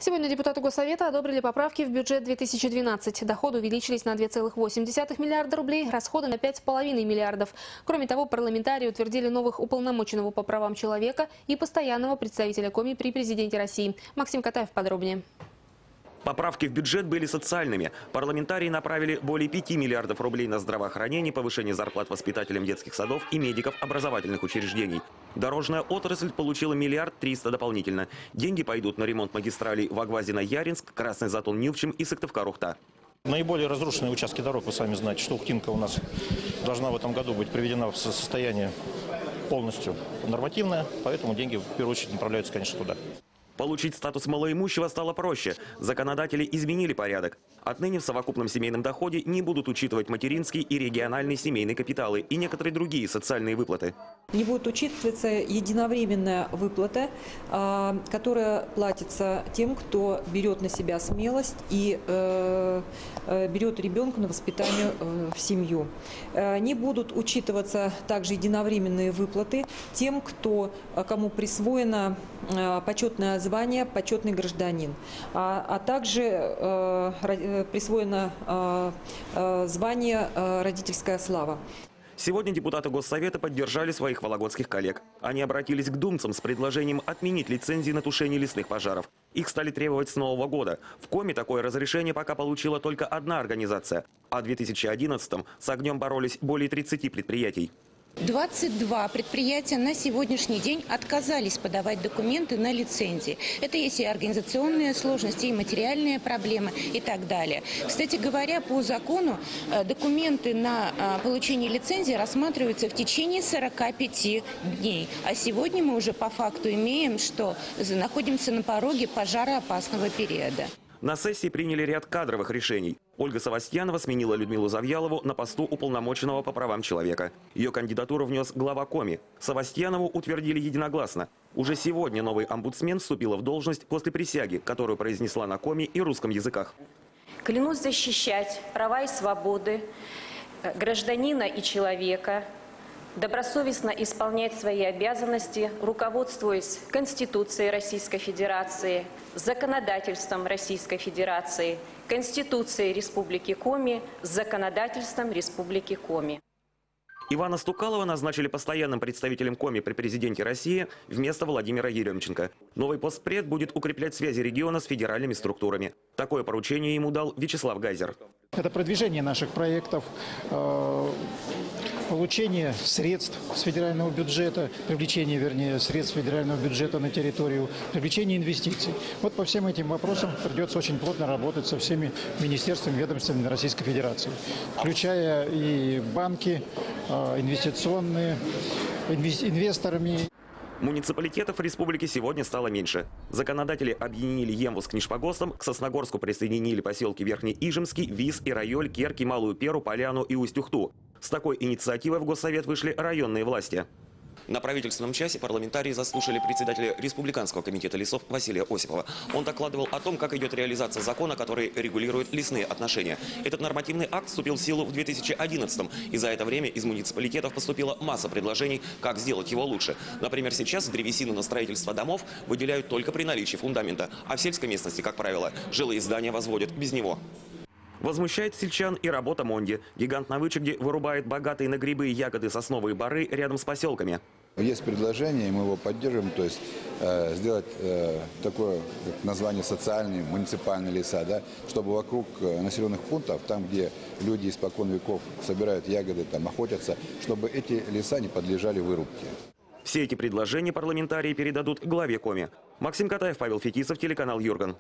Сегодня депутаты Госсовета одобрили поправки в бюджет 2012. Доходы увеличились на 2,8 миллиарда рублей, расходы на 5,5 миллиардов. Кроме того, парламентарии утвердили новых уполномоченного по правам человека и постоянного представителя Коми при президенте России. Максим Катаев подробнее. Поправки в бюджет были социальными. Парламентарии направили более 5 миллиардов рублей на здравоохранение, повышение зарплат воспитателям детских садов и медиков образовательных учреждений. Дорожная отрасль получила 1 300 000 дополнительно. Деньги пойдут на ремонт магистралей Вагвазино-Яринск, Красный Затон-Нювчим и Сыктывкар-Ухта. Наиболее разрушенные участки дорог, вы сами знаете, что Ухтинка у нас должна в этом году быть приведена в состояние полностью нормативное, поэтому деньги в первую очередь направляются, конечно, туда. Получить статус малоимущего стало проще. Законодатели изменили порядок. Отныне в совокупном семейном доходе не будут учитывать материнские и региональные семейные капиталы и некоторые другие социальные выплаты. Не будет учитываться единовременная выплата, которая платится тем, кто берет на себя смелость и берет ребенка на воспитание в семью. Не будут учитываться также единовременные выплаты тем, кому присвоено почетное звание «почетный гражданин», а также присвоено звание «родительская слава». Сегодня депутаты Госсовета поддержали своих вологодских коллег. Они обратились к думцам с предложением отменить лицензии на тушение лесных пожаров. Их стали требовать с Нового года. В Коми такое разрешение пока получила только одна организация. А в 2011-м с огнем боролись более 30 предприятий. 22 предприятия на сегодняшний день отказались подавать документы на лицензии. Это есть и организационные сложности, и материальные проблемы и так далее. Кстати говоря, по закону документы на получение лицензии рассматриваются в течение 45 дней. А сегодня мы уже по факту имеем, что находимся на пороге пожароопасного периода. На сессии приняли ряд кадровых решений. Ольга Савастьянова сменила Людмилу Завьялову на посту уполномоченного по правам человека. Ее кандидатуру внес глава Коми. Савастьянову утвердили единогласно. Уже сегодня новый омбудсмен вступила в должность после присяги, которую произнесла на Коми и русском языках. Клянусь защищать права и свободы гражданина и человека, добросовестно исполнять свои обязанности, руководствуясь Конституцией Российской Федерации, законодательством Российской Федерации, Конституцией Республики Коми, законодательством Республики Коми. Ивана Стукалова назначили постоянным представителем Коми при президенте России вместо Владимира Еремченко. Новый постпред будет укреплять связи региона с федеральными структурами. Такое поручение ему дал Вячеслав Гайзер. Это продвижение наших проектов, получение средств с федерального бюджета, привлечение, вернее, средств федерального бюджета на территорию, привлечение инвестиций. Вот по всем этим вопросам придется очень плотно работать со всеми министерствами, ведомствами Российской Федерации, включая и банки, инвестиционные, инвесторами. Муниципалитетов в республике сегодня стало меньше. Законодатели объединили Емву с Книшпогостом, к Сосногорску присоединили поселки Верхний Ижемский, Вис, Ирайоль, Керки, Малую Перу, Поляну и Усть-Ухту. С такой инициативой в Госсовет вышли районные власти. На правительственном часе парламентарии заслушали председателя Республиканского комитета лесов Василия Осипова. Он докладывал о том, как идет реализация закона, который регулирует лесные отношения. Этот нормативный акт вступил в силу в 2011-м, и за это время из муниципалитетов поступила масса предложений, как сделать его лучше. Например, сейчас древесину на строительство домов выделяют только при наличии фундамента, а в сельской местности, как правило, жилые здания возводят без него. Возмущает сельчан и работа Монди. Гигант на вычеге вырубает богатые на грибы и ягоды сосновые боры рядом с поселками. Есть предложение, и мы его поддерживаем, то есть сделать такое название социальные, муниципальные леса, да, чтобы вокруг населенных пунктов, там, где люди испокон веков собирают ягоды, там, охотятся, чтобы эти леса не подлежали вырубке. Все эти предложения парламентарии передадут главе Коми. Максим Катаев, Павел Фетисов, телеканал Юрган.